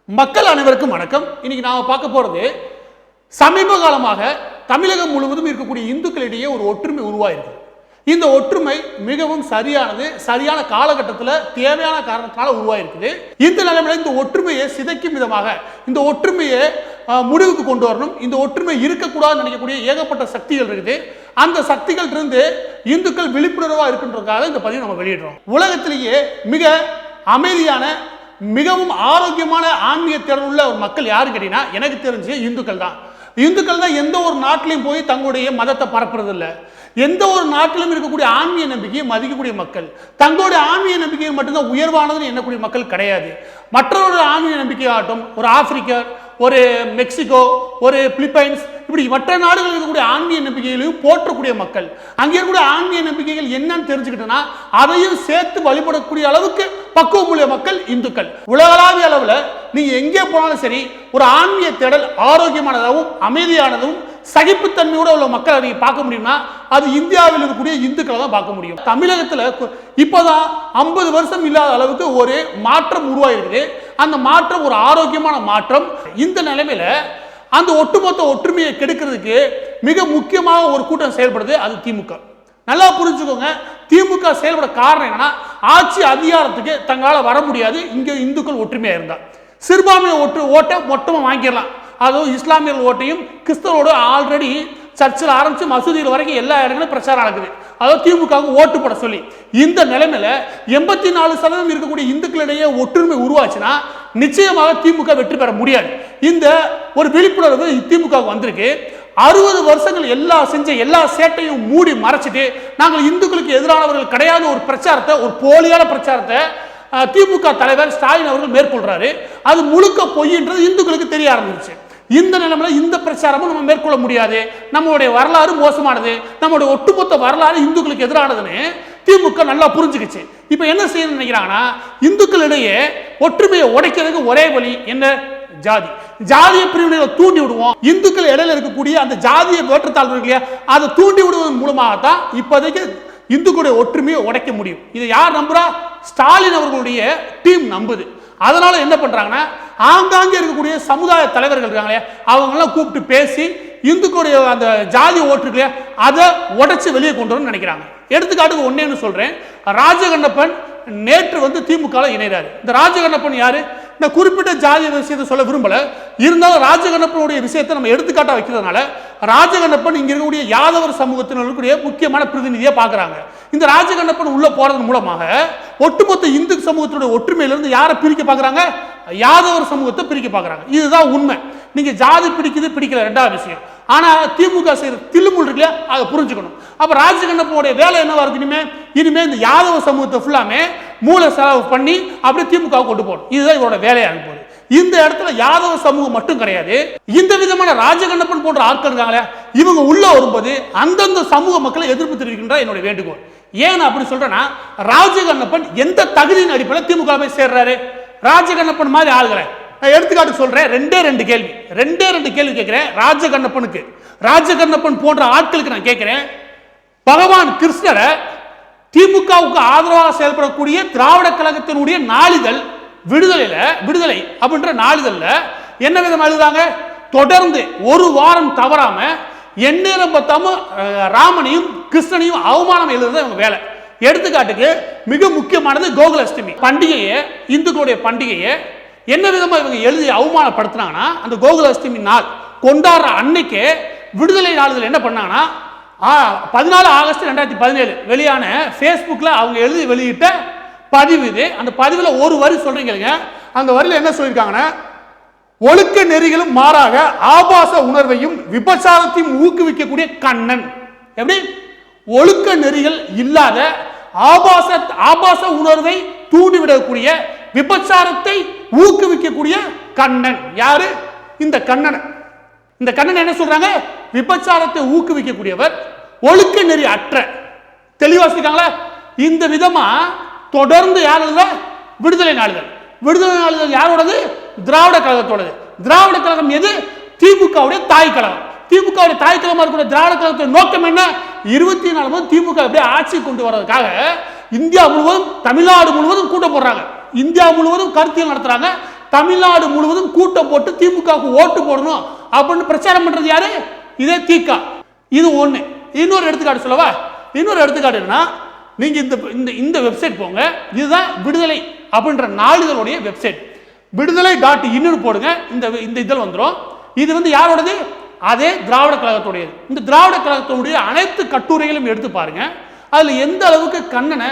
மக்கள் அனைவருக்கும் வணக்கம். இன்னைக்கு நாம பார்க்க போறது சமீப காலமாக தமிழகம் முழுவதும் இருக்கக்கூடிய இந்துக்களிடையே ஒரு ஒற்றுமை உருவாயிருக்கு. இந்த ஒற்றுமை மிகவும் சரியானது, சரியான காலகட்டத்தில் தேவையான காரணத்தினால உருவாயிருக்குது. இந்த நிலைமையில இந்த ஒற்றுமையை சிதைக்கும் விதமாக இந்த ஒற்றுமையை முடிவுக்கு கொண்டு வரணும். இந்த ஒற்றுமை இருக்கக்கூடாதுன்னு நினைக்கக்கூடிய ஏகப்பட்ட சக்திகள் இருக்குது. அந்த சக்திகள் இருந்து இந்துக்கள் விழிப்புணர்வாக இருக்கின்றதுக்காக இந்த பதிவை நம்ம வெளியிடுறோம். உலகத்திலேயே மிக அமைதியான மிகவும் ஆரோக்கியமான ஆன்மீக தேடல் உள்ள ஒரு மக்கள் யாரு கேட்டீங்கன்னா எனக்கு தெரிஞ்சு இந்துக்கள் தான். இந்துக்கள் தான் எந்த ஒரு நாட்டிலையும் போய் தங்களுடைய மதத்தை பரப்புறது இல்லை. எந்த ஒரு நாட்டிலும் இருக்கக்கூடிய ஆன்மீக நம்பிக்கையை மதிக்கக்கூடிய மக்கள், தங்களுடைய ஆன்மீக நம்பிக்கையை மட்டும்தான் உயர்வானதுன்னு எண்ணக்கூடிய மக்கள் கிடையாது. மற்றவருடைய ஆன்மீக நம்பிக்கை ஆகட்டும், ஒரு ஆப்பிரிக்கர், ஒரு மெக்சிகோ, ஒரு பிலிப்பைன்ஸ், இப்படி மற்ற நாடுகளில் இருக்கக்கூடிய ஆன்மீக நம்பிக்கைகளையும் போற்றக்கூடிய மக்கள், அங்கே இருக்கக்கூடிய ஆன்மீக நம்பிக்கைகள் என்னன்னு தெரிஞ்சுக்கிட்டோன்னா அதையும் சேர்த்து வழிபடக்கூடிய அளவுக்கு பக்குவம் உள்ள மக்கள் இந்துக்கள். உலகளாவிய அளவில் நீங்க எங்கே போனாலும் சரி, ஒரு ஆன்மீக தேடல் ஆரோக்கியமானதாகவும் அமைதியானதும் சகிப்புத்தன்மையோட உள்ள மக்களை நீங்க பார்க்க முடியும்னா அது இந்தியாவில் இருக்கக்கூடிய இந்துக்களை தான் பார்க்க முடியும். தமிழகத்தில் இப்போதான் 50 வருஷம் இல்லாத அளவுக்கு ஒரு மாற்றம் உருவாயிருக்குது. அந்த மாற்றம் ஒரு ஆரோக்கியமான மாற்றம். இந்த நிலைமையில அந்த ஒட்டுமொத்த ஒற்றுமையை கெடுக்கிறதுக்கு மிக முக்கியமாக ஒரு கூட்டம் செயல்படுது, அது திமுக. நல்லா புரிஞ்சுக்கோங்க, திமுக செயல்பட காரணம் என்னன்னா ஆட்சி அதிகாரத்துக்கு தங்களால் வர முடியாது. இங்க இந்துக்கள் ஒற்றுமையா இருந்தா சிறுபான்மை ஓட்டை மொத்தமா வாங்கிடலாம். அதுவும் இஸ்லாமியர்கள் ஓட்டையும் கிறிஸ்தவரோட ஆல்ரெடி சர்ச்சில் ஆரம்பிச்சு மசூதியில் வரைக்கும் எல்லா இடங்களும் பிரச்சாரம் நடக்குது. அதாவது திமுகவுக்கு ஓட்டு போட சொல்லி. இந்த நிலைமையில 84% இருக்கக்கூடிய இந்துக்களிடையே ஒற்றுமை உருவாச்சுன்னா நிச்சயமாக திமுக வெற்றி பெற முடியாது. இந்த ஒரு விழிப்புணர்வு திமுக வந்திருக்கு. 60 வருஷங்கள் எல்லா சேட்டையும் மூடி மறைச்சிட்டு நாங்கள் இந்துக்களுக்கு எதிரானவர்கள் கிடையாது ஒரு பிரச்சாரத்தை, ஒரு போலியான பிரச்சாரத்தை திமுக தலைவர் ஸ்டாலின் அவர்கள் மேற்கொள்றாரு. அது முழுக்க பொய்ன்றது இந்துக்களுக்கு தெரிய ஆரம்பிச்சு. இந்த நிலைமையில இந்த பிரச்சாரமும் நம்ம மேற்கொள்ள முடியாது. நம்மளுடைய வரலாறு மோசமானது, நம்மளுடைய ஒட்டுமொத்த வரலாறு இந்துக்களுக்கு எதிரானதுன்னு திமுக நல்லா புரிஞ்சுக்கிச்சு. இப்ப என்ன செய்யணும்னு நினைக்கிறாங்கன்னா, இந்துக்களிடையே ஒற்றுமையை உடைக்கிறதுக்கு ஒரே வழி என்ன? ஜாதி. ஜாதிய பிரிவினைகளை தூண்டி விடுவோம். இந்துக்கள் இடையில இருக்கக்கூடிய அந்த ஜாதிய ஏற்றத்தாழ்வு இருக்கு இல்லையா, அதை தூண்டி விடுவதன் மூலமாகத்தான் இப்போதைக்கு இந்துக்களுடைய ஒற்றுமையை உடைக்க முடியும். இதை யார் நம்புறா? ஸ்டாலின் அவர்களுடைய டீம் நம்புது. அதனால என்ன பண்றாங்கன்னா, ஆங்காங்கே இருக்கக்கூடிய சமுதாய தலைவர்கள் இருக்காங்களே அவங்கெல்லாம் கூப்பிட்டு பேசி இந்துக்களுடைய அந்த ஜாதி ஓட்டு இல்லையா அதை உடைச்சு வெளியே கொண்டு வரணும்னு நினைக்கிறாங்க. எடுத்துக்காட்டுக்கு ஒன்னேன்னு சொல்றேன். ராஜகண்ணப்பன் நேற்று திமுக இணைறாரு. இந்த ராஜகண்ணப்பன் யாரு? இந்த குறிப்பிட்ட ஜாதி விஷயத்தை சொல்ல விரும்பல. இருந்தாலும் ராஜகண்ணப்பனுடைய விஷயத்தை நம்ம எடுத்துக்காட்டா வைக்கிறதுனால ராஜகண்ணப்பன் இங்க இருக்கக்கூடிய யாதவர் சமூகத்தினருடைய முக்கியமான பிரதிநிதியா பாக்குறாங்க. இந்த ராஜகண்ணப்பன் உள்ள போறதன் மூலமாக ஒட்டுமொத்த இந்து சமூகத்தினுடைய ஒற்றுமையிலிருந்து யாரை பிரிக்க பாக்குறாங்க? யாதவர் சமூகத்தை பிரிக்க பாக்குறாங்க. இதுதான் உண்மை. நீங்க ஜாதி பிடிக்குது பிடிக்கல ரெண்டாவது விஷயம். ஆனா திமுக செய்யற தில்லுமுள் இருக்குல்ல, அதை புரிஞ்சுக்கணும். அப்ப ராஜகண்ணப்பனுடைய வேலை என்னவா இருக்கு? இனிமே இந்த யாதவ சமூகத்தை ஃபுல்லாமே மூல செலவு பண்ணி அப்படியே திமுக கொண்டு போகணும். இதுதான் இவரோட வேலையா இருக்கும். இந்த இடத்துல யாதவ சமூகம் மட்டும் கிடையாது, இந்த விதமான ராஜகண்ணப்பன் போன்ற ஆட்கள் இருக்காங்களே இவங்க உள்ள வரும்போது அந்தந்த சமூக மக்களை எதிர்ப்பு தெரிவிக்கின்ற என்னுடைய வேண்டுகோள். ஏன் அப்படி சொல்றேன்னா, ராஜகண்ணப்பன் எந்த தகுதியின் அடிப்படையில் திமுக போய் சேர்றாரு? ராஜகண்ணப்பன் மாதிரி ஆளுகளை எடுத்துக்காட்டு சொல்றேன். ரெண்டே ரெண்டு கேள்வி கேட்கிறேன் ராஜகண்ணப்பனுக்கு. ராஜகண்ணப்பன் போன்ற ஆட்களுக்கு நான் கேட்கிறேன், பகவான் கிருஷ்ணரை திமுகவுக்கு ஆதரவாக செயல்படக்கூடிய திராவிட கழகத்தினுடைய நாளிதழ் விடுதலை அப்படின்ற நாளிதழ்ல என்ன விதமா எழுதுறாங்க? தொடர்ந்து ஒரு வாரம் தவறாம எந்நேரம் பார்த்தாம ராமனையும் கிருஷ்ணனையும் அவமானம் எழுதுறது அவங்க வேலை. எடுத்துக்காட்டுக்கு மிக முக்கியமானது கோகுலாஷ்டமி பண்டிகையை, இந்துக்களுடைய பண்டிகையை என்ன விதமா இவங்க எழுதி அவமானப்படுத்தினாங்கன்னா, அந்த கோகுலாஷ்டமி நாள் கொண்டாடுற அன்னைக்கு விடுதலை நாளிதழ் என்ன பண்ணாங்கன்னா 14 ஆகஸ்ட் 2017 வெளியான ஃபேஸ்புக்ல அவங்க எழுதி வெளியிட்ட பதிவு இது. அந்த பதிவில் ஒரு வரி சொல்றீங்க. அந்த வரியில் என்ன சொல்லியிருக்காங்கன்னா, ஒழுக்க நெறிகளும் மாறாக ஆபாச உணர்வையும் விபச்சாரத்தையும் ஊக்குவிக்கக்கூடிய கண்ணன். எப்படி? ஒழுக்க நெறிகள் இல்லாத ஆபாச உணர்வை தூண்டிவிடக்கூடிய விபச்சாரத்தை ஊக்குவிக்கக்கூடிய கண்ணன். யாரு? இந்த கண்ணன். இந்த கண்ணன் என்ன சொல்றாங்க? விபச்சாரத்தை ஊக்குவிக்கக்கூடியவர், ஒழுக்க நெறி அற்ற. தெளிவாசிக்காங்களா? இந்த விதமா தொடர்ந்து யாரோட? விடுதலை நாளிதழ் யாரோடது? திராவிட கழகத்தோடது. திராவிட கழகம் எது? திமுகவுடைய தாய் கழகம். திமுகவுடைய தாய் கழகமா இருக்கக்கூடிய திராவிட கழகத்தின் நோக்கம் என்ன? 24 திமுக அப்படியே ஆட்சி கொண்டு வர்றதுக்காக இந்தியா முழுவதும் தமிழ்நாடு முழுவதும் கூட்டம் போடுறாங்க. இந்தியா முழுவதும் கருத்தியல் நடத்துறாங்க. தமிழ்நாடு முழுவதும் கூட்டம் போட்டு திமுகவுக்கு ஓட்டு போடணும் அப்படின்னு பிரச்சாரம் பண்றது யாரு? இதே திக. இது ஒண்ணு. இன்னொரு எடுத்துக்காட்டு சொல்லவா? இன்னொரு எடுத்துக்காட்டு என்னன்னா, நீங்க இந்த வெப்சைட் போங்க. இதுதான் விடுதலை அப்படின்ற நாளிதழுடைய வெப்சைட். விடுதலை.in போடுங்க. இந்த இதழ் வந்துடும். இது வந்து யாரோடது? அதே திராவிட கழகத்துடையது. இந்த திராவிட கழகத்துடைய அனைத்து கட்டுரைகளும் எடுத்து பாருங்க. அதுல எந்த அளவுக்கு கண்ணனை,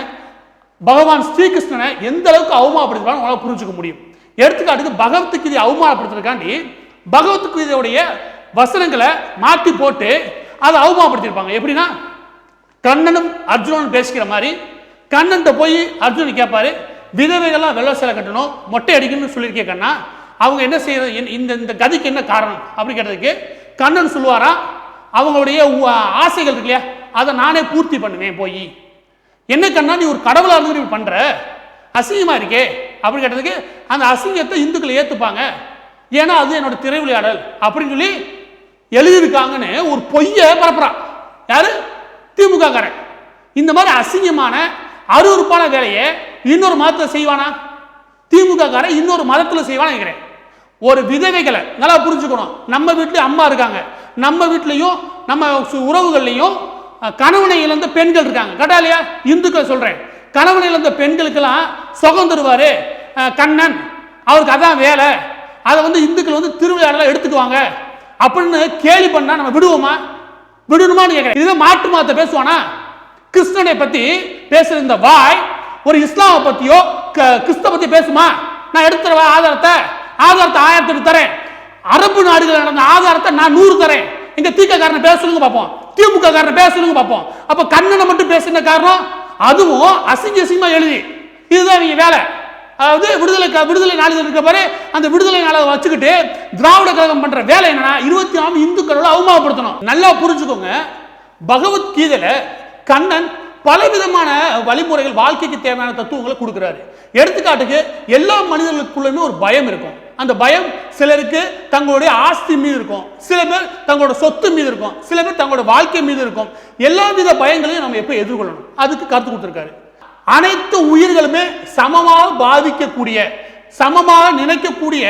பகவான் ஸ்ரீகிருஷ்ணனை எந்த அளவுக்கு அவமானப்படுத்துவாங்க உங்களால் புரிஞ்சுக்க முடியும். எடுத்துக்காட்டுக்கு பகவத்கீதை அவமானப்படுத்துறதுக்காண்டி பகவத்கீதையுடைய வசனங்களை மாற்றி போட்டு அதை அவமானப்படுத்திருப்பாங்க. எப்படின்னா, கண்ணனும் அர்ஜுனனும் பேசிக்கிற மாதிரி கண்ணன் போய் அர்ஜுனன் கேட்பாரு, விதவைகள்லாம் வெள்ளை சேலை கட்டணும், மொட்டை அடிக்கணும்னு சொல்லியிருக்கே கண்ணா, அவங்க என்ன செய்யறது, இந்த கதிக்கு என்ன காரணம் அப்படி கேட்டதுக்கு கண்ணன் சொல்லுவாரா, அவங்களுடைய ஆசைகள் இருக்கு இல்லையா, அதை நானே பூர்த்தி பண்ணுவேன். போய் என்ன கண்ணா நீ ஒரு கடவுளா இருந்து இப்படி பண்ற, அசிங்கமா இருக்கே அப்படி கேட்டதுக்கு அந்த அசிங்கத்தை இந்துக்களை ஏத்துப்பாங்க, ஏன்னா அது என்னோட திரை விளையாடல் அப்படின்னு சொல்லி எழுதியிருக்காங்கன்னு ஒரு பொய்ய பரப்புறான். யாரு? திமுக காரன். இந்த மாதிரி அசிங்கமான அருவருப்பான வேலையை இன்னொரு மதத்துல செய்வானா? திமுக காரன் இன்னொரு மதத்துல செய்வானா கேட்கிறேன். ஒரு விதவைகளை நல்லா புரிஞ்சுக்கணும். நம்ம வீட்லயும் அம்மா இருக்காங்க, நம்ம வீட்லயும் நம்ம உறவுகள்லையும் கணவனை இழந்த பெண்கள் இருக்காங்க. கேட்டா இல்லையா? இந்துக்கள் சொல்றேன், கணவனை இழந்த பெண்களுக்கெல்லாம் சுகம் தருவாரு கண்ணன், அவருக்கு அதான் வேலை, அதை வந்து இந்துக்கள் வந்து திருவிழாவில் எடுத்துக்குவாங்க அப்படின்னு கேலி பண்ணா நம்ம விடுவோமா? விடணுமான்னு கேட்கிறேன். இதுவே மாட்டு மதத்தை பேசுவானா? கிறிஸ்தனை பத்தி பேசுற இந்த வாய் ஒரு இஸ்லாமை பத்தியோ கிறிஸ்தவ பத்தி பேசுமா? நான் எடுத்துறவா ஆதாரத்தை 1000 தரேன். அரபு நாடுகள் நடந்த ஆதாரத்தை நான் 100 தரேன். எங்க திக காரனை பேச சொல்லுங்க பார்ப்போம், திமுக காரனை பேச சொல்லுங்க பார்ப்போம். அப்ப கண்ணனை மட்டும் பேசுன காரணம் அதுவும் அசிங்கமா எழுதி, இதுதான் இவங்க வேலை. அதாவது விடுதலை நாளிதழ் இருக்க பாரு, அந்த விடுதலை நாளை வச்சுக்கிட்டு திராவிட கழகம் பண்ற வேலை என்னன்னா 24 இந்துக்களோட அவமானப்படுத்தணும். நல்லா புரிஞ்சுக்கோங்க. பகவத்கீதையில கண்ணன் பலவிதமான வழிமுறைகள், வாழ்க்கைக்கு தேவையான தத்துவங்களை கொடுக்கிறாரு. எடுத்துக்காட்டுக்கு எல்லா மனிதர்களுக்குள்ளுமே ஒரு பயம் இருக்கும். அந்த பயம் சிலருக்கு தங்களுடைய ஆஸ்தி மீது இருக்கும், சில பேர் தங்களோட சொத்து மீது இருக்கும், சில பேர் தங்களோட வாழ்க்கை மீது இருக்கும். எல்லா வித பயங்களையும் நம்ம எப்ப எதிர்கொள்ளணும் அதுக்கு கருத்து கொடுத்திருக்காரு. அனைத்து உயிர்களுமே சமமாக பாதிக்கக்கூடிய, சமமாக நினைக்கக்கூடிய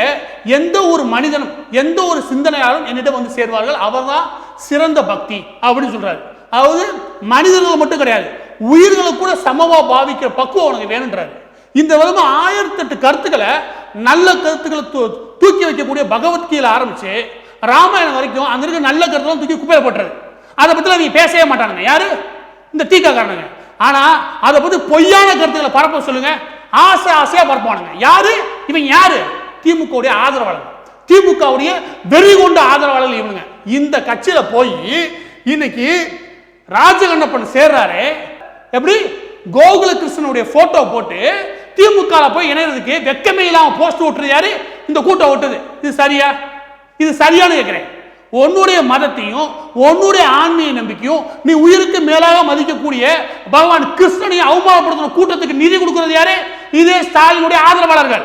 எந்த ஒரு மனிதனும் எந்த ஒரு சிந்தனையாலும் என்னிடம் வந்து சேர்வார்கள், அவர்தான் சிறந்த பக்தி அப்படின்னு சொல்றாரு. அதாவது மனிதர்கள் மட்டும் கிடையாது, உயிர்களுக்கு கூட சமமா பாவிக்கிற பக்குவம் உனக்கு வேணுன்றாரு. இந்த விதமா 1008 கருத்துக்களை, நல்ல கருத்துக்களை தூக்கி வைக்கக்கூடிய பகவத்கீதை ஆரம்பிச்சு ராமாயணம் வரைக்கும் அங்க இருக்க நல்ல கருத்துலாம் தூக்கி குப்பையில போட்டுறது. அதை பத்தி அவங்க பேசவே மாட்டானுங்க. யாரு? இந்த தீகா காரணங்க. ஆனா அதை பத்தி பொய்யான கருத்துக்களை பரப்ப சொல்லுங்க, ஆசையா பரப்பானுங்க. யாரு இவன்? யாரு? திமுக உடைய ஆதரவாளர், திமுக உடைய வெறி கொண்ட ஆதரவாளர்கள் இவனுங்க. இந்த கட்சியில போய் இன்னைக்கு ராஜகண்ணப்பன் சேர்றாரு. எப்படி? கோகுல கிருஷ்ணனுடைய போட்டோ போட்டு திமுக போய் இணைறதுக்கு வெக்கமே இல்லாம போஸ்ட் ஓட்டுறது யாரு? இந்த கூட்டம் ஓட்டுது. இது சரியா? இது சரியானு கேட்கிறேன். உன்னுடைய மதத்தையும் உன்னுடைய ஆன்மீக நம்பிக்கையும் நீ உயிருக்கு மேலாக மதிக்கக்கூடிய பகவான் கிருஷ்ணனையும் அவமானப்படுத்தின கூட்டத்துக்கு நிதி கொடுக்கிறது யாரு? இதே ஸ்டாலினுடைய ஆதரவாளர்கள்.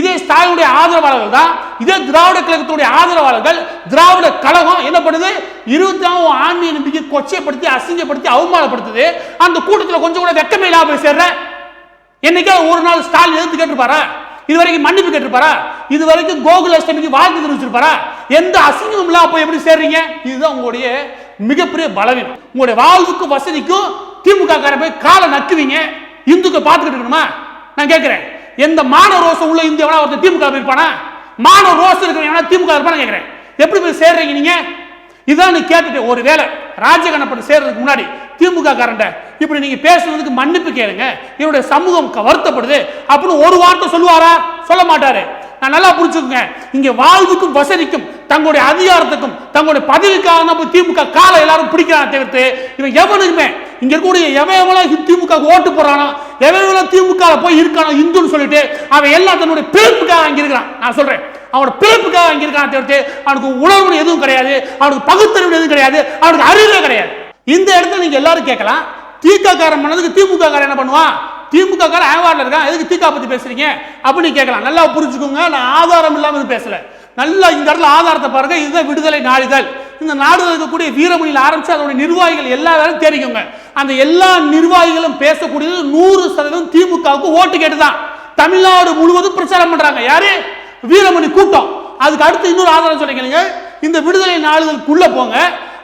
இதே ஸ்டாலினுடைய ஆதரவாளர்கள் தான் இதே திராவிட கழகத்துடைய ஆதரவாளர்கள். திராவிட கழகம் என்ன பண்ணுது? 24 ஆன்மீக நம்பிக்கை கொச்சைப்படுத்தி, அசிங்கப்படுத்தி, அவமானப்படுத்துது. அந்த கூட்டத்தில் கொஞ்சம் கூட வெக்கமே இல்லாம போய் சேர்ற. என்னைக்கா ஒரு நாள் ஸ்டாலின் எதிர்த்து கேட்டிருப்பாரா? இதுவரைக்கும் மன்னிப்பு கேட்டிருப்பாரா? இதுவரைக்கும் கோகுல அஷ்டமிக்கு வாழ்த்து தெரிவிச்சிருப்பாரா? எந்த அசிங்கமும் இல்லாம போய் எப்படி சேர்றீங்க? இதுதான் உங்களுடைய மிகப்பெரிய பலவீனம். உங்களுடைய வாழ்வுக்கும் வசதிக்கும் திமுக காரன் போய் காலை நக்குவீங்க. இந்துக்கள் பார்த்துக்கிட்டு இருக்கணுமா? நான் கேட்கிறேன், எந்த மானவ ரோசம் உள்ள இந்தியாவா ஒருத்தர் திமுக இருப்பானா? மானவ ரோசம் இருக்கிறவங்க திமுக இருப்பான கேட்கிறேன். எப்படி போய் சேர்றீங்க நீங்க? இதான் நீ கேட்டுட்டு ஒருவேளை ராஜகண்ணப்பன் சேர்றதுக்கு முன்னாடி திமுக காரண்ட இப்படி நீங்க பேசுறதுக்கு மன்னிப்பு கேளுங்க, என்னுடைய சமூகம் வருத்தப்படுது அப்படின்னு ஒரு வார்த்தை சொல்லுவாரா? சொல்ல மாட்டாரு. நான் நல்லா புரிஞ்சுக்கோங்க, இங்க வாழ்வுக்கும் வசதிக்கும் தங்களுடைய அதிகாரத்துக்கும் தங்களுடைய பதவிக்காக நம்ம திமுக காலை எல்லாரும் பிடிக்கிறான் தவிர்த்து இவன் எவனுக்குமே இங்க இருக்கக்கூடிய எவன் திமுக ஓட்டு போறானோ, எவன் திமுக போய் இருக்கானோ இந்துன்னு சொல்லிட்டு அவன் எல்லாம் தன்னுடைய பிறப்புக்காக அங்க இருக்கிறான். நான் சொல்றேன், அவனோட பிறப்புக்காக அங்க இருக்கான் தவிர்த்து அவனுக்கு உணர்வு எதுவும் கிடையாது, அவனுக்கு பகுத்தறிவு எதுவும் கிடையாது, அவனுக்கு அறிவே கிடையாது. இந்த இடத்துல நீங்க எல்லாரும் கேட்கலாம், திக காரன் பண்ணதுக்கு திமுக காரன் என்ன பண்ணுவான்? திமுக காரன் அவார்ட்ல இருக்கான், எதுக்கு திக பத்தி பேசுறீங்க அப்படின்னு கேட்கலாம். நல்லா புரிஞ்சுக்கோங்க, நான் ஆதாரம் இல்லாம பேசல. நல்லா இந்த இடத்துல ஆதாரத்தை பாருங்க. இதுதான் விடுதலை நாளிதழ். இந்த நாடுகள் இருக்கக்கூடிய வீரமணியில் ஆரம்பிச்சு அதோட நிர்வாகிகள் எல்லா வேலையும் தெரிவிக்குங்க. அந்த எல்லா நிர்வாகிகளும் பேசக்கூடியது 100% திமுகவுக்கு ஓட்டு கேட்டுதான் தமிழ்நாடு முழுவதும் பிரச்சாரம் பண்றாங்க. யாரு? வீரமணி கூட்டம். அதுக்கு அடுத்து இன்னொரு ஆதாரம் சொல்லிக்கிறீங்க, இந்த விடுதலை நாடுகளுக்குள்ள போங்க,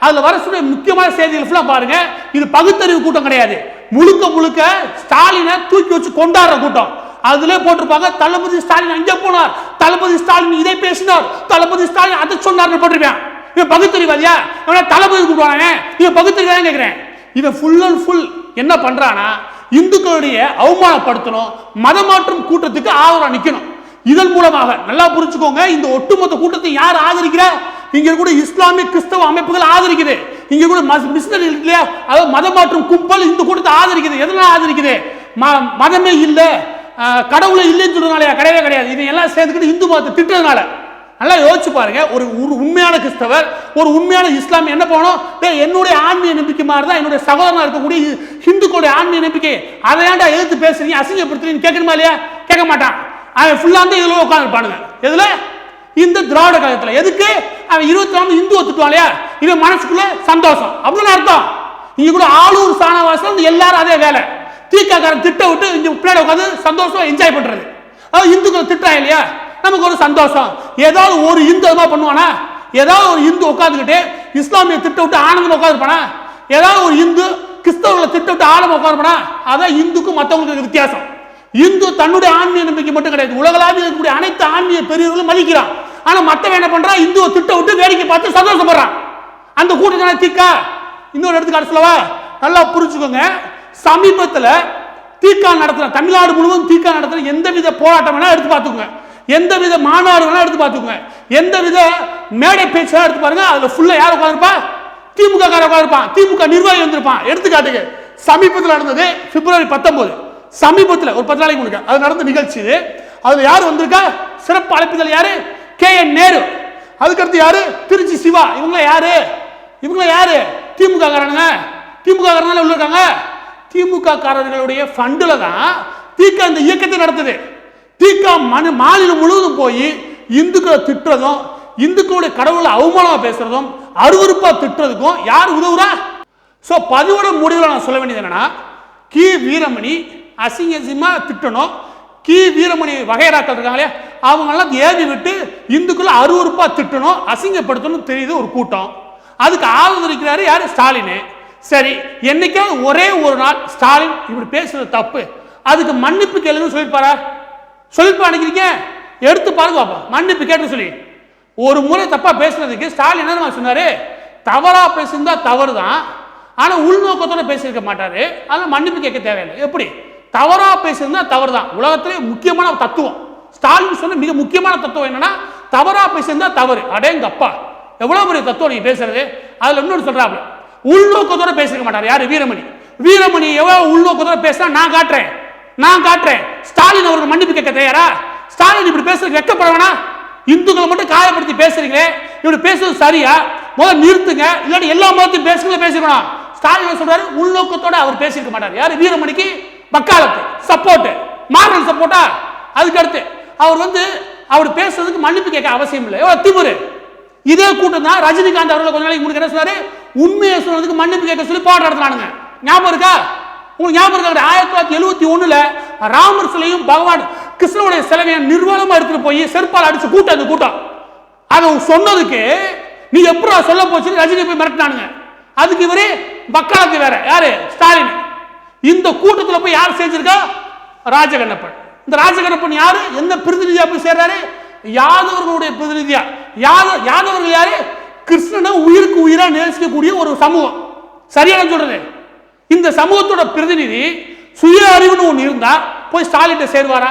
அதுல வர முக்கியமான செய்திகள் ஃபுல்லா பாருங்க. இது பகுத்தறிவு கூட்டம் கிடையாது, முழுக்க முழுக்க ஸ்டாலினை தூக்கி வச்சு கொண்டாடுற கூட்டம். அதுல போட்டிருப்பாங்க, தளபதி ஸ்டாலின் அங்கே போனார், தளபதி ஸ்டாலின் இதை பேசினார், தளபதி ஸ்டாலின் அதை சொன்னார் போட்டிருப்பேன். இவன் பகுத்தறிவாதியா? தளபதி கூப்பிடுவாங்க, இவன் பகுத்தறிவாதான் கேட்கிறேன். இவன் ஃபுல் அண்ட் ஃபுல் என்ன பண்றானா, இந்துக்களுடைய அவமானப்படுத்தணும், மதமாற்றும் கூட்டத்துக்கு ஆதரவா நிக்கணும். இதன் மூலமாக நல்லா புரிஞ்சுக்கோங்க, இந்த ஒட்டுமொத்த கூட்டத்தை யார் ஆதரிக்கிற? இங்க கூட இஸ்லாமிய கிறிஸ்தவ அமைப்புகள் ஆதரிக்குது, இங்க கூட மிஷனரி இல்லையா, அதாவது மதமாற்றும் கும்பல் இந்த கூட்டத்தை ஆதரிக்குது. எதனால ஆதரிக்குது? மதமே இல்ல, கடவுளை இல்லைன்னு சொல்றதுனால கிடையவே கிடையாது. இதை எல்லாம் சேர்த்துக்கிட்டு இந்து மதத்தை திட்டுறதுனால. நல்லா யோசிச்சு பாருங்க, ஒரு உண்மையான கிறிஸ்தவர், ஒரு உண்மையான இஸ்லாமிய என்ன பண்ணணும்? என்னுடைய ஆன்மீக நம்பிக்கை மாதிரி தான் என்னுடைய சகோதரனா இருக்கக்கூடிய இந்துக்களுடைய ஆன்மீக நம்பிக்கை, அதை ஏன்டா எதிர்த்து பேசுறீங்க, அசிங்கப்படுத்துறீங்க கேட்கணுமா இல்லையா? கேட்க மாட்டான். அவன் ஃபுல்லா வந்து இதுல உட்காந்துருப்பானுங்க. எதுல? இந்த திராவிட கழகத்துல. எதுக்கு? அவன் 24 இந்து ஒத்துட்டுவான் இல்லையா, இவன் மனசுக்குள்ள சந்தோஷம் அப்படின்னு அர்த்தம். இங்க கூட ஆளூர் சாணவாசம் எல்லாரும் அதே வேலை, தீக்காக்காரன் திட்ட விட்டு இங்க பின்னாடி உட்காந்து சந்தோஷம் என்ஜாய் பண்றது. இந்துக்கள் திட்டாங்க இல்லையா, நமக்கு ஒரு சந்தோஷம். ஏதாவது ஒரு இந்து அதுமா பண்ணுவானா? ஏதாவது ஒரு இந்து உட்காந்துக்கிட்டு இஸ்லாமிய திட்ட விட்டு ஆனந்தமா உட்காந்துருப்பானா? ஏதாவது ஒரு இந்து கிறிஸ்தவர்களை திட்ட விட்டு ஆனந்தமா உட்காந்துருப்பானா? அதான் இந்துக்கும் மற்றவங்களுக்கு வித்தியாசம். இந்து தன்னுடைய ஆன்மீக நம்பிக்கை மட்டும் கிடையாது, உலகளாவிய இருக்கக்கூடிய அனைத்து ஆன்மீக பெரியவர்களும் மதிக்கிறான். ஆனா மத்தவன் என்ன பண்றான்? இந்துவை திட்ட விட்டு வேடிக்கை பார்த்து சந்தோஷப்படுறான். அந்த கூட்டத்தான தீக்கா. இன்னொரு எடுத்துக்காட்டு சொல்லவா? நல்லா புரிஞ்சுக்கோங்க, சமீபத்தில் தீக்கா நடத்துற, தமிழ்நாடு முழுவதும் தீக்கா நடத்துற எந்தவித போராட்டம் வேணா எடுத்து பார்த்துக்கோங்க, எந்தவித மாநாடு வேணா எடுத்து பார்த்துக்கோங்க, எந்தவித மேடை பேச்சு எடுத்து பாருங்க, அதுல ஃபுல்லா யார் உட்காந்துருப்பா? திமுக கார உட்காந்துருப்பான், திமுக நிர்வாகி வந்திருப்பான். எடுத்துக்காட்டுக்கு சமீபத்தில் நடந்தது பிப்ரவரி 19, சமீபத்தில் ஒரு 10 நாளைக்கு முன்னாடி அது நடந்த நிகழ்ச்சி. அதுல யார் வந்திருக்கா? சிறப்பு அழைப்புதல் யாரு? KN நேரு. அதுக்கடுத்து யாரு? திருச்சி சிவா. இவங்க யாரு? இவங்க யாரு? திமுக காரனுங்க. திமுக காரனால உள்ள இருக்காங்க. திமுக காரர்களுடைய ஃபண்டுல தான் தீக்கா இந்த இயக்கத்தை நடத்துது. தீக்கா மாநிலம் முழுவதும் போய் இந்துக்களை திட்டுறதும், இந்துக்களுடைய கடவுளை அவமானமா பேசுறதும், அருவருப்பா திட்டுறதுக்கும் யார் உதவுறா? சோ பதிவோட முடிவில் நான் சொல்ல வேண்டியது என்னன்னா, கி வீரமணி அசிங்கமா திட்டணும், கி வீரமணி வகைராக்கள் இருக்காங்களே அவங்கெல்லாம் ஏவி விட்டு இந்துக்களை அருவருப்பா திட்டணும், அசிங்கப்படுத்தணும் தெரியுது ஒரு கூட்டம். அதுக்கு ஆதரிக்கிறாரு யாரு? ஸ்டாலின். சரி, என்னைக்காவது ஒரே ஒரு நாள் ஸ்டாலின் இப்படி பேசுறது தப்பு, அதுக்கு மன்னிப்பு கேளுன்னு சொல்லிருப்பாரா? சொல்லிருப்பா நினைக்கிறீங்க? எடுத்து பாருங்க பாப்பா, மன்னிப்பு கேட்டு சொல்லி. ஒரு முறை தப்பா பேசுறதுக்கு ஸ்டாலின் என்ன சொன்னாரு? தவறா பேசியிருந்தா தவறு தான், ஆனா உள்நோக்கத்தோட பேசியிருக்க மாட்டாரு, அதனால மன்னிப்பு கேட்க தேவையில்லை. எப்படி? தவறா பேசியிருந்தா தவறு தான். உலகத்திலே முக்கியமான தத்துவம் ஸ்டாலின் சொன்ன மிக முக்கியமான தத்துவம் என்னன்னா, தவறா பேசியிருந்தா தவறு. அடேங்கப்பா, எவ்வளவு பெரிய தத்துவம் நீங்க பேசுறது. அதுல இன்னொரு சொல்றாப்ல, உள்நோக்கத்தோட பேசிருக்க மாட்டார் யாரு? வீரமணி. வீரமணி எவ்வளவு உள்நோக்கத்தோட பேசினா நான் காட்டுறேன். ஸ்டாலின் அவருக்கு மன்னிப்பு கேட்க தயாரா? ஸ்டாலின் இப்படி பேசுறது வெட்கப்பட வேணா? இந்துக்களை மட்டும் காயப்படுத்தி பேசுறீங்களே, இப்படி பேசுறது சரியா? முதல்ல நிறுத்துங்க, இல்லாட்டி எல்லா மதத்தையும் பேசிக்கணும். ஸ்டாலின் சொல்றாரு உள்நோக்கத்தோட அவர் பேசிருக்க மாட்டார். யாரு? வீரமணிக்கு வக்காலத்து சப்போர்ட், மாரல் சப்போர்ட்டா? அதுக்கு அடுத்து அவர் அவர் பேசுறதுக்கு மன்னிப்பு கேட்க அவசியம் இல்லை. எவ்வளவு திமிரு! இதே கூட்டம் தான் ரஜினிகாந்த் அவர்கள் கொஞ்ச நாளைக்கு முன்னாடி என்ன சொன்னாரு? உண்மையை சொல்றதுக்கு மன்னிப்பு கேட்க சொல்லி போராட்டம் நடத்தினானுங்க. ஞாபகம் இருக்கா? உங்களுக்கு ஞாபகம் இருக்கா? 1971 ராமர் சிலையும் பகவான் கிருஷ்ணனுடைய சிலையை நிர்வாணமா எடுத்துட்டு போய் செருப்பால் அடிச்சு கூட்டம். அந்த கூட்டம் அதை சொன்னதுக்கு நீ எப்படி சொல்ல போச்சு ரஜினி போய் மிரட்டினானுங்க. அதுக்கு இவரு வக்காலத்து வேற யாரு? ஸ்டாலின். இந்த கூட்டத்தில் போய் யார் செஞ்சிருக்கா? ராஜகண்ணப்பன். இந்த ராஜகண்ணப்பன் யாரு? எந்த பிரதிநிதியா போய் சேர்றாரு? யாதவர்களுடைய பிரதிநிதியா. யாதவர்கள் யாரு? கிருஷ்ணனை உயிருக்கு உயிரா நேசிக்கக்கூடிய ஒரு சமூகம். சரியான சொல்றது. இந்த சமூகத்தோட பிரதிநிதி சுய அறிவுன்னு ஒண்ணு இருந்தா போய் ஸ்டாலின் சேருவாரா?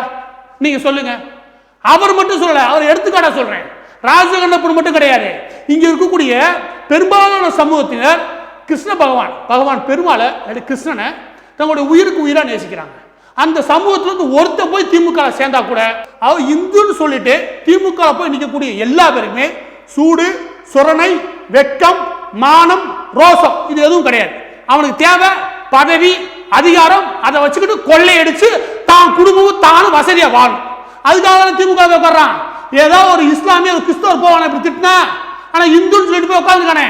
நீங்க சொல்லுங்க. அவர் மட்டும் சொல்லல, அவர் எடுத்துக்காட்டா சொல்றேன். ராஜகண்ணப்பன் மட்டும் கிடையாது, இங்க இருக்கக்கூடிய பெரும்பாலான சமூகத்தினர் கிருஷ்ண பகவான் பெருமாளை கிருஷ்ணனை தங்களுடைய உயிருக்கு உயிரா நேசிக்கிறாங்க. அந்த சமூகத்திலிருந்து ஒருத்த போய் திமுக சேர்ந்தா கூட அவர் இந்துன்னு சொல்லிட்டு திமுக போய் நிற்கக்கூடிய எல்லா பேருமே சூடு, சொரணை, வெட்கம், மானம், ரோசம் இது எதுவும் கிடையாது. அவனுக்கு தேவை பதவி, அதிகாரம். அதை வச்சுக்கிட்டு கொள்ளையடிச்சு தான் குடும்பமும் தானும் வசதியா வாழும். அதுக்காக திமுக உட்கார்றான். ஏதாவது ஒரு இஸ்லாமிய ஒரு கிறிஸ்தவர் போவான இப்படி திட்டினா, ஆனா இந்துன்னு சொல்லிட்டு போய் உட்காந்துக்கானே,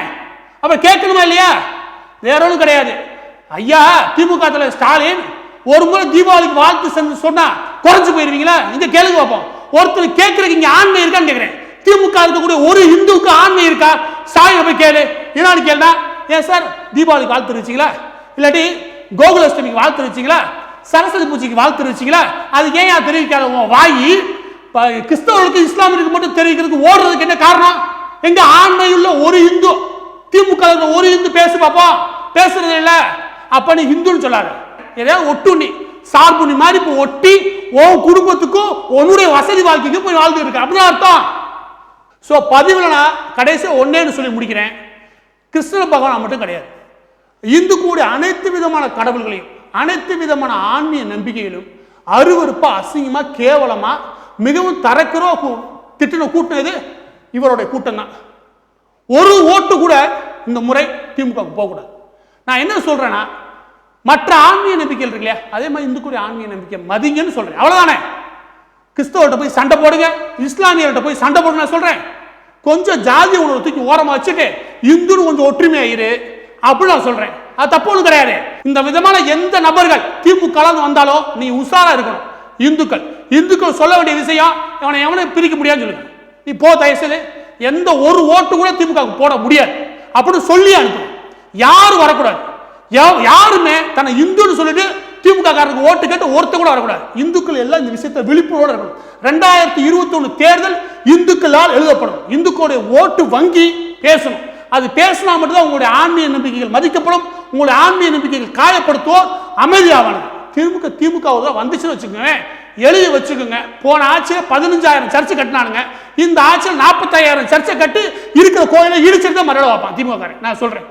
அப்ப கேட்கணுமா இல்லையா? வேற ஒன்றும் கிடையாது. ஐயா திமுக தலைவர் ஸ்டாலின் ஒரு முறை தீபாவளிக்கு வாழ்த்து சொன்னா குறைஞ்சு போயிருவீங்களா? இங்க கேளுங்க பார்ப்போம். ஒருத்தர் கேட்கறதுக்கு இங்க ஆண்மை இருக்கான்னு கேட்கிறேன். திமுக இருக்கக்கூடிய ஒரு இந்துவுக்கு ஆண்மை இருக்கா? சாய் போய் கேளு. என்னன்னு கேட்டா, ஏன் சார் தீபாவளிக்கு வாழ்த்து தெரிவிச்சீங்களா, இல்லாட்டி கோகுலாஷ்டமிக்கு வாழ்த்து தெரிவிச்சீங்களா, சரஸ்வதி பூஜைக்கு வாழ்த்து தெரிவிச்சீங்களா, அதுக்கு ஏன் தெரிவிக்காத வாயி கிறிஸ்தவர்களுக்கு இஸ்லாமியருக்கு மட்டும் தெரிவிக்கிறதுக்கு ஓடுறதுக்கு என்ன காரணம்? எங்க ஆண்மையுள்ள ஒரு இந்து திமுக ஒரு இந்து பேசு பாப்போம், பேசுறது இல்ல. அப்ப நீ இந்துன்னு சொல்லாத, ஏதாவது ஒட்டுண்ணி சார்புண்ணி மாதிரி இப்போ ஒட்டி உன் குடும்பத்துக்கும் உன்னுடைய வசதி வாழ்க்கைக்கும் போய் வாழ்ந்து இருக்கு அப்படின்னு அர்த்தம். சோ பதிவுல நான் கடைசியா ஒன்னேன்னு சொல்லி முடிக்கிறேன். கிருஷ்ண பகவான் மட்டும் கிடையாது, இந்து கூடிய அனைத்து விதமான கடவுள்களையும் அனைத்து விதமான ஆன்மீக நம்பிக்கைகளும் அருவருப்பா அசிங்கமா கேவலமா மிகவும் தரக்கிறோ திட்டின கூட்டம் இது இவருடைய கூட்டம் தான். ஒரு ஓட்டு கூட இந்த முறை திமுக போகக்கூடாது. நான் என்ன சொல்றேன்னா, மற்ற ஆன்மீக நம்பிக்கைகள் இருக்கு இல்லையா, அதே மாதிரி இந்துக்குரிய ஆன்மீக நம்பிக்கை மதிங்கன்னு சொல்றேன், அவ்வளவுதானே. கிறிஸ்தவர்கிட்ட போய் சண்டை போடுங்க, இஸ்லாமியர்கிட்ட போய் சண்டை போடுங்க நான் சொல்றேன். கொஞ்சம் ஜாதி உணர்வு தூக்கி ஓரமா வச்சுட்டு இந்துன்னு கொஞ்சம் ஒற்றுமையாயிரு அப்படி நான் சொல்றேன். அது தப்பு ஒன்றும் கிடையாது. இந்த விதமான எந்த நபர்கள் திமுக வந்தாலும் நீ உஷாரா இருக்கணும். இந்துக்கள் சொல்ல வேண்டிய விஷயம் எவனை பிரிக்க முடியாதுன்னு சொல்லுங்க. நீ போ தயவுசெய்து, எந்த ஒரு ஓட்டு கூட திமுக போட முடியாது அப்படின்னு சொல்லி அனுப்பணும். யாரும் வரக்கூடாது, யாருமே தன்னை இந்துன்னு சொல்லிட்டு திமுக காரருக்கு ஓட்டு கேட்டு ஒருத்த கூட வரக்கூடாது. இந்துக்கள் எல்லாம் இந்த விஷயத்தை விழிப்புணர்வோடு இருக்கணும். 2021 தேர்தல் இந்துக்களால் எழுதப்படும். இந்துக்களுடைய ஓட்டு வங்கி பேசணும். அது பேசினா மட்டும்தான் உங்களுடைய ஆன்மீக நம்பிக்கைகள் மதிக்கப்படும். உங்களுடைய ஆன்மீக நம்பிக்கைகள் காயப்படுத்துவோம், அமைதியாவானது. திமுக வந்துச்சுன்னு வச்சுக்கோங்க, எழுதி வச்சுக்கோங்க. போன ஆட்சியில் 15,000 சர்ச்சை கட்டினானுங்க, இந்த ஆட்சியில் 45,000 சர்ச்சை கட்டி இருக்கிற கோயிலை இடிச்சிட்டு தான் மறுபடியும் வைப்பான் திமுக. நான் சொல்றேன்.